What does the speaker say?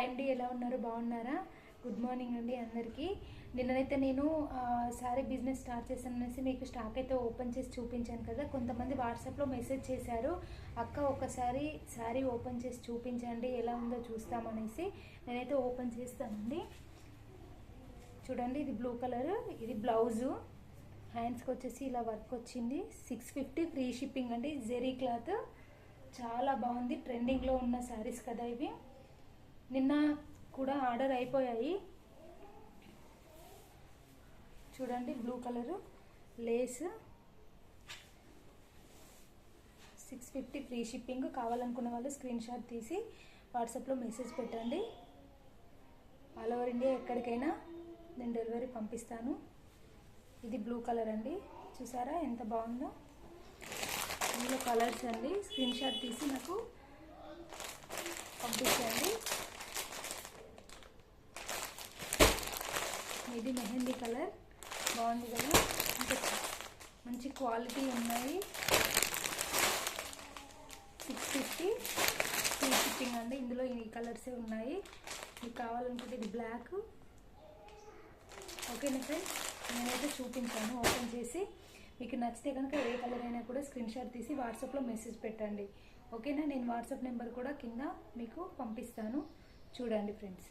అండి, ఎలా ఉన్నారు? బాగున్నారా? గుడ్ మార్నింగ్ అండి అందరికీ. నిన్ననైతే నేను శారీ బిజినెస్ స్టార్ట్ చేశాను అనేసి మీకు స్టాక్ అయితే ఓపెన్ చేసి చూపించాను కదా. కొంతమంది వాట్సాప్లో మెసేజ్ చేశారు, అక్క ఒకసారి శారీ ఓపెన్ చేసి చూపించండి, ఎలా ఉందో చూస్తామనేసి. నేనైతే ఓపెన్ చేస్తానండి. చూడండి, ఇది బ్లూ కలర్, ఇది బ్లౌజు. హ్యాండ్స్కి వచ్చేసి ఇలా వర్క్ వచ్చింది. 650 ఫ్రీ షిప్పింగ్ అండి. జెరీ క్లాత్ చాలా బాగుంది. ట్రెండింగ్లో ఉన్న శారీస్ కదా ఇవి. నిన్న కూడా ఆర్డర్ అయిపోయాయి. చూడండి, blue colour lace, 650 free shipping. కావాలనుకున్న వాళ్ళు స్క్రీన్ షాట్ తీసి వాట్సాప్లో మెసేజ్ పెట్టండి. ఆల్ ఓవర్ ఇండియా ఎక్కడికైనా నేను డెలివరీ పంపిస్తాను. ఇది బ్లూ కలర్ అండి, చూసారా ఎంత బాగుందో. ఇందులో కలర్స్ అండి, స్క్రీన్ షాట్ తీసి నాకు పంపించండి. ఇది మెహందీ కలర్, బాగుంది కదా. ఇంకా మంచి క్వాలిటీ ఉన్నాయి. 650 ఫ్రీ షిప్పింగ్ అండి. ఇందులో ఈ కలర్సే ఉన్నాయి. మీకు కావాలనుకుంటే ఇది బ్లాక్. ఓకేనా ఫ్రెండ్స్, నేనైతే చూపించాను ఓపెన్ చేసి. మీకు నచ్చితే కనుక ఏ కలర్ అయినా కూడా స్క్రీన్ షాట్ తీసి వాట్సాప్లో మెసేజ్ పెట్టండి. ఓకేనా, నేను వాట్సాప్ నెంబర్ కూడా కింద మీకు పంపిస్తాను, చూడండి ఫ్రెండ్స్.